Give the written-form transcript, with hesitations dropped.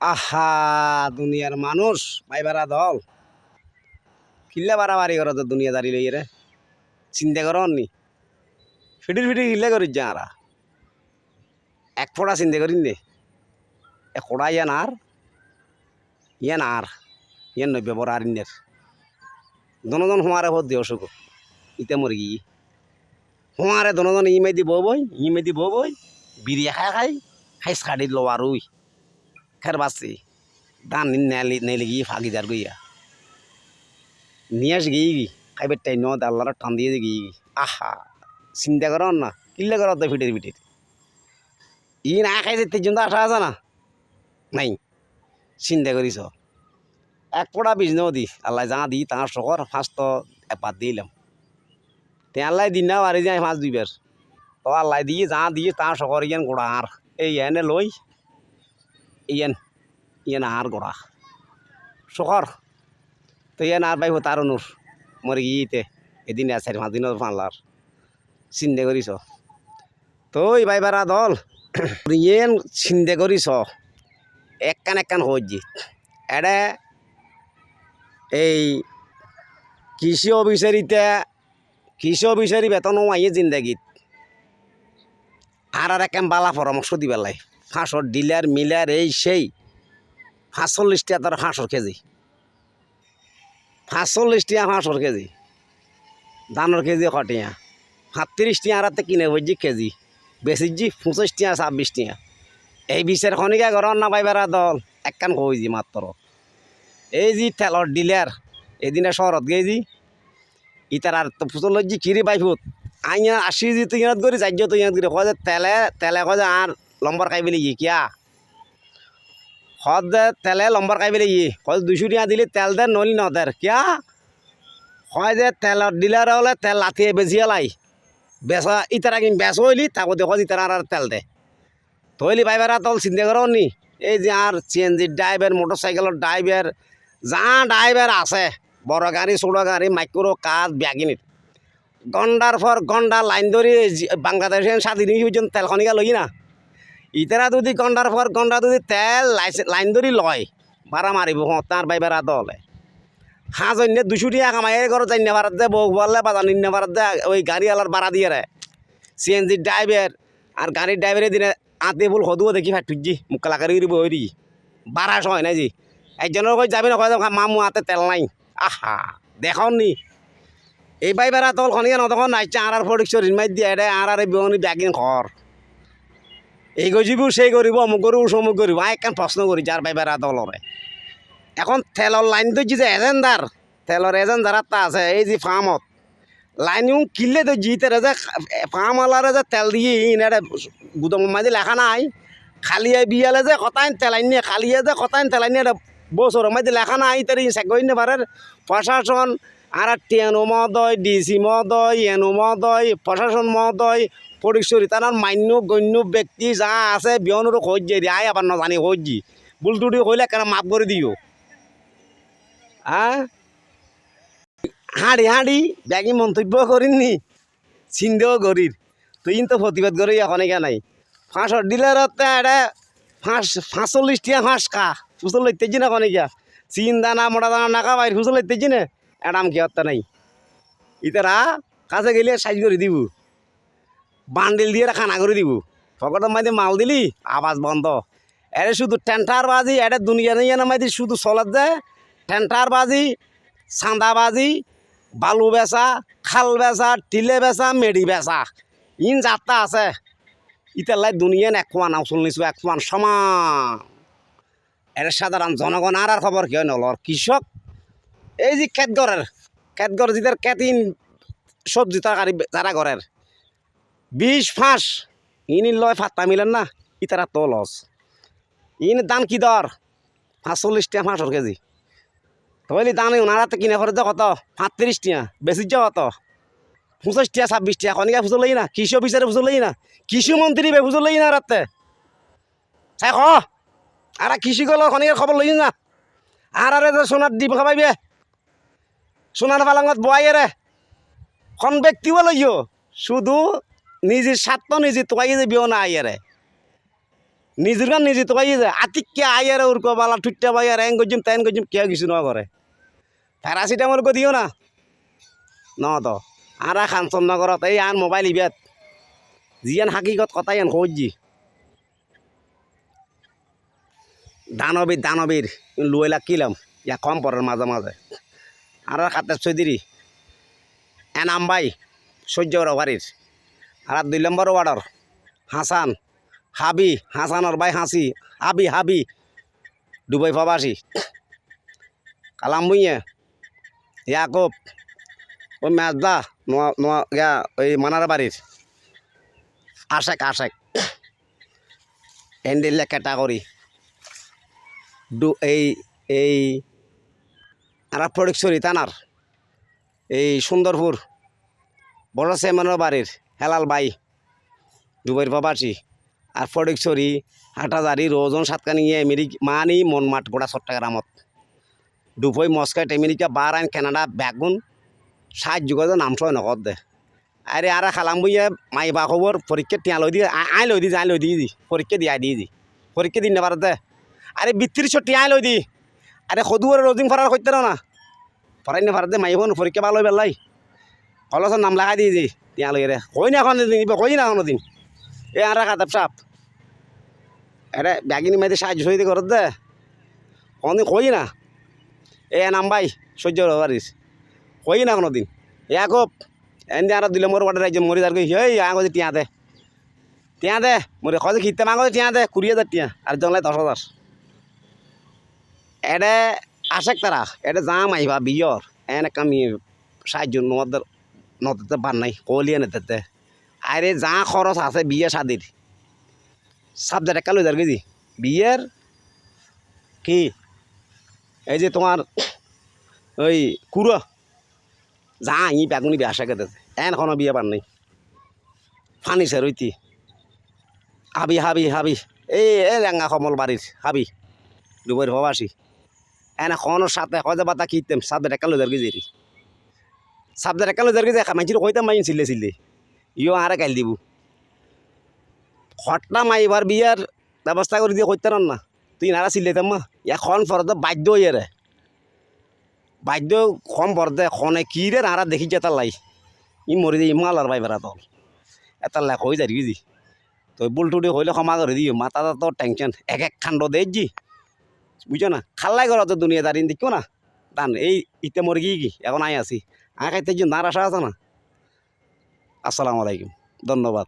আহা দুনিয়ার মানুষ ভাইবারা দল কিল্লা বাড়াবাড়ি করো তো দুনিয়াদারি লইয়ে রে চিন্তা করো নি ফিটির ফিটির কিল্লা করিস যারা এক ফোড়া চিন্তা করিন নে এক ফোড়া ইয়ান আর ইয়ান নব্য বড় আর ইনের দনজন হোঁয়ারে ভোট দিয়ে অসুখ ইতে মরে গিয়ে হোঁয়ারে দনজন ইমেদি বই বিরিয়া খাই খাইস কাটি লো আর উই খের বাসি দান নেলে গিয়ে ফাঁকি যার গইয়া নিয়ে আস গিয়ে খাইবে টাই ন আল্লাহর টান দিয়ে গিয়ে আহা চিন্তা কর না কিল্লে কর তো ফিটের ফিটের ই না খাই যেতে জন্য আশা আছে না নাই চিন্তা করিস এক পোড়া বীজ নদী আল্লাহ যা দি তাঁর শহর ফার্স্ট তো এপাত দিলাম তে আল্লাহ দিন না বাড়ি যায় মাছ দুইবার তো আল্লাহ দিয়ে যা দিয়ে তাঁর শহর ইয়ান গোড়া আর এই এনে লই ইয়ান ইয়ান আর গোড়া শহর তো ইয়ান আর পাইব তার অনুর মরে গিয়েতে এদিন আছে 5 দিনের ফানলার চিন্তা করিস তো ভাই বারা দল ইয়েন চিন্তা করিস একখান হজি এডে এই কৃষি অফিসারি বেতন আইয়ে জিন্দাগিত আর একান বালা পরামর্শ দিবেলাই হাঁসর ডিলার মিলার এই সেই 45 টাকা তার হাঁসর কেজি 45 টাকা হাঁসর কেজি ধানের কেজি কটিয়া 37 টাকা আর কিনে বলছি কেজি বেশিজি 25 টাকা 26 টাকা এই বিচার খনিকা ঘর না পাইবারা দল একখান কইজি মাত্র এই যে তেলর ডিলার এদিনে শহরত গেছি ইতার আর তো ফুচল জি কিরি বাইফুত আইয়া আসি যে তুই ইয়াত করি যাইজ তুই ইয়াত করি কয় যে তেলে কয় যে আর লম্বর খাই বলে কিয়া হদ তেলে লম্বর খাই বলে কয় 200 টাকা দিলে তেল দেন নলি ন দের কিয়া হয় যে তেলর ডিলার হলে তেল লাথিয়ে বেজিয়ে লাই বেচা ইতারা কিন বেচ হইলি তাকে দেখো ইতারা আর তেল দে তৈলি পাইবার তল চিন্তা করো নি এই যে আর সিএনজির ড্রাইভার মোটরসাইকেলের ড্রাইভার যা ড্রাইভার আছে বড় গাড়ি ছোট গাড়ি মাইক্রো কাজ ব্যাগিনির ঘন্টার পর ঘন্টা লাইন ধরে বাংলাদেশের স্বাধীন পর্যন্ত তেল খনিকা লই না ইতারা যদি ঘন্টার পর ঘন্টা যদি তেল লাইন ধরি লয় ভাড়া মারিব তার বাইবার দলে হাঁস অন্য 200 টাকা কামাই ঘর যাই না ভাড়া দেয় বউ বললে বাজার নিন্য ভাড়া দেয় ওই গাড়িওয়ালার ভাড়া দিয়ে রে সিএনজির ড্রাইভার আর গাড়ির ড্রাইভারের দিনে আতে ফুল সদুও দেখি ফাটুজি মুখলাকারি হয়ে দি বাড়া হয় না জি একজনের কই যাবি না কয় মামু হাতে তেল নাই আহা দেখাও নি এই বাইবার তল খনিকে নতখন নাইছে আর প্রডিকশন মাই দিয়ে এডে আর বিহনি ব্যাগিন ঘর এই গজিব সেই করিব অমুক করব সমুক করিব একখান প্রশ্ন করি যার বাইবার তলরে এখন তেলর লাইন তো যে এজেন্ডার তেলর এজেন্ডার তা আছে এই যে ফার্মত লাইন কিনলে তো জিতে যে ফার্মওয়ালারে যে তেল দিয়ে ইনারে গুদম মাঝে লেখা নাই খালিয়ে বিয়ালে যে কতাইন তেলাইন নিয়ে খালিয়ে যে কতাইন তেলাইন নিয়ে বছর মাঝে লেখা নাই তার সেগইনে পারে প্রশাসন আর টিএনও মহোদয় ডিসি মহোদয় এনও মহোদয় প্রশাসন মহোদয় পরিচয় তার মান্য গণ্য ব্যক্তি যা আছে বিয়নুর খোঁজ আয় আবার নাজানি খোঁজ ভুল টুটি হইলে কেন মাফ করে দিও হাঁড়ি ব্যাগি মন্তব্য করিনি চিন্তাও করির তুই তো প্রতিবাদ করি এখন নাই ফাঁসর ডিলারতে এটা 45 টাকা ফাঁস খা ফুসল লইতেছি না কনিকা চিন দানা মোটা দানা নাকা বাইর ফুসল লইতেছি না এডাম কি হত্যা নাই ইতারা কাছে গেলে সাইজ করে দিব বান্ডিল দিয়ে খানা করে দিব ফকটের মাঝে মাল দিলি আওয়াজ বন্ধ এটা শুধু টেন্টার বাজি এটা দুনিয়া নিয়ে মাঝে শুধু চলত যায় টেন্টার বাজি চাঁদাবাজি বালু বেচা খাল বেচা টিলে বেচা মেডি বেচা ইন যাত্রা আছে ইতালাই দুনিয়ান একমান আউচল নিছো একমান সমান এর সাধারণ জনগণ আর খবর কি নলর কৃষক এই যে খেতগড় যেটার খেতিন সবজি তরকারি যারা ঘরের 20 ফাঁস ইনি লয় ফাত্তা মিলেন না ইতারা তো লস ইন দাম কি দর 45 টাকা ফাঁসর কেজি তৈলি দাম ওনারাতে কিনে করে কত 35 টাকা বেশি যা কত 25 টাকা 26 টাকা কনিকা ফুসল লই না কৃষি অফিসারে ফুসল লই না কৃষি মন্ত্রী বে ফুসল লই না রাতে চাই খ আর কৃষি গল খনিকের খবর লই না আর সোনার ডিম খাবাইবে সোনার পালাঙ্গত বয়াই রে খন ব্যক্তিও লইও শুধু নিজের স্বার্থ নিজে তোয়াই যে বিও না আইয়ারে নিজের গান নিজে তো পাই যায় আতিককে আইয়ার উড়ক বালা টুটটা পাই আর এং গজিম তেন গজিম কে কিছু না করে প্যারাসিটামল কো দিও না ন তো আরা খানচন নগরত এই আন মোবাইল ইবিয়াত জিয়ান হাকিকত কথাই আন খোঁজি দানবীর লুয়েলা কিলাম ইয়া কম পড়ার মাঝে মাঝে আর খাতের চৌধুরী এনাম ভাই সূর্য বাড়ির আর 2 নম্বর ওয়ার্ডর হাসান হাসানর ভাই হাবি দুবাই প্রবাসী কালাম বুইয়ে ইয়াকুব ওই মেজদা নোয়া ওই মানার বাড়ির আশেক এন্ডিলে ক্যাটাগরি এই আর ফটিকছড়ি থানার এই সুন্দরপুর বড় সেমানের বাড়ির হেলাল ভাই দুবাইয়ের প্রবাসী আর ফটিকছড়ি হাটাজারি রোজন সাতকানি মানি মনমাট গোড়া চট্টগ্রামত দুবই মস্কাইট আমেরিকা বারাইন কানাডা বেগুন সাহায্য করে নাম ছয় নকদ দে আরে আর খালাম বইয়ে মাইবা খবর পরীক্ষা টিয়া লই দিয়ে আই লই দি পরীক্ষা দিয়ে দি পরীক্ষা দিন নেবার দে আরে বৃত্তির ছটি আই লই দি আরে সদুয়ার রোজিং ফারার করতে না ফরাই নে ফারার দে মাইব পরীক্ষা ভালো বেলাই কলসের নাম লাগাই দিয়ে টিয়া লই রে কই না এখন দিন কই না কোনো দিন এ আর খাতাব সাপ আরে ব্যাগিনি মেয়েদের সাহায্য সহিত করত দে কোনদিন কই না এ নাম ভাই সহ্য পারিস কই না কোনো দিন ইয়াকুব এনে আর 2 নম্বর ওয়ার্ডের রাজ্য মরি যার কই এই আগে টিয়া দে মরে খোঁজে খিতে মাঙ্গে টিয়া দে 20,000 টিয়া আর জংলায় 10,000 এডে আশেক তারা এডে জাম আইবা বিয়র এনে কামি সাহায্য নদতে বান নাই কলিয়ে নেতে আরে যা খরচ আছে বিয়ে শাদির সাবজেক্ট একটা লই যার গেছি বিয়ের কি এই যে তোমার ওই কুড়ো যা ই বেগুনি বেসা খেতেছে এখনো বিয়ে পার নেই ফার্নিচার হইতি হাবি এই রেঙ্গা কমল বাড়ির হাবি দুবাইয়ের প্রবাসী এনে খনোর সাথে কয়টা বাতা কিনতাম সাবজেক্ট একটা লই যার গেছি সাবজেক্ট একটা লই যার গেছি মাইছিল কইতাম মাইন ছিলে ইও আরে গাইল দিব হটনা মাইবার বিয়ার ব্যবস্থা করে দিয়ে করতে না তুই নারা চিল্লাইতাম মা এখন পরে বাধ্য হইয়ে রে বাধ্য কম পড়তে খনে কি রে নারা দেখি যে তার লাই ই মরি দিয়ে ইমাল আর ভাই বেড়া তোর এটার লেখ হয়ে যাই বুঝি তো বুলটুটি হইলে ক্ষমা করে দিও মাথা তো টেনশন এক খান্ড দেখছি বুঝছো না খাল্লাই করো তো দুনিয়া দাঁড়িয়ে দেখো না দান এই ইতে মরে গিয়ে কি এখন আই আছি আয় খাইতে নার আশা আছে না আসসালামু আলাইকুম ধন্যবাদ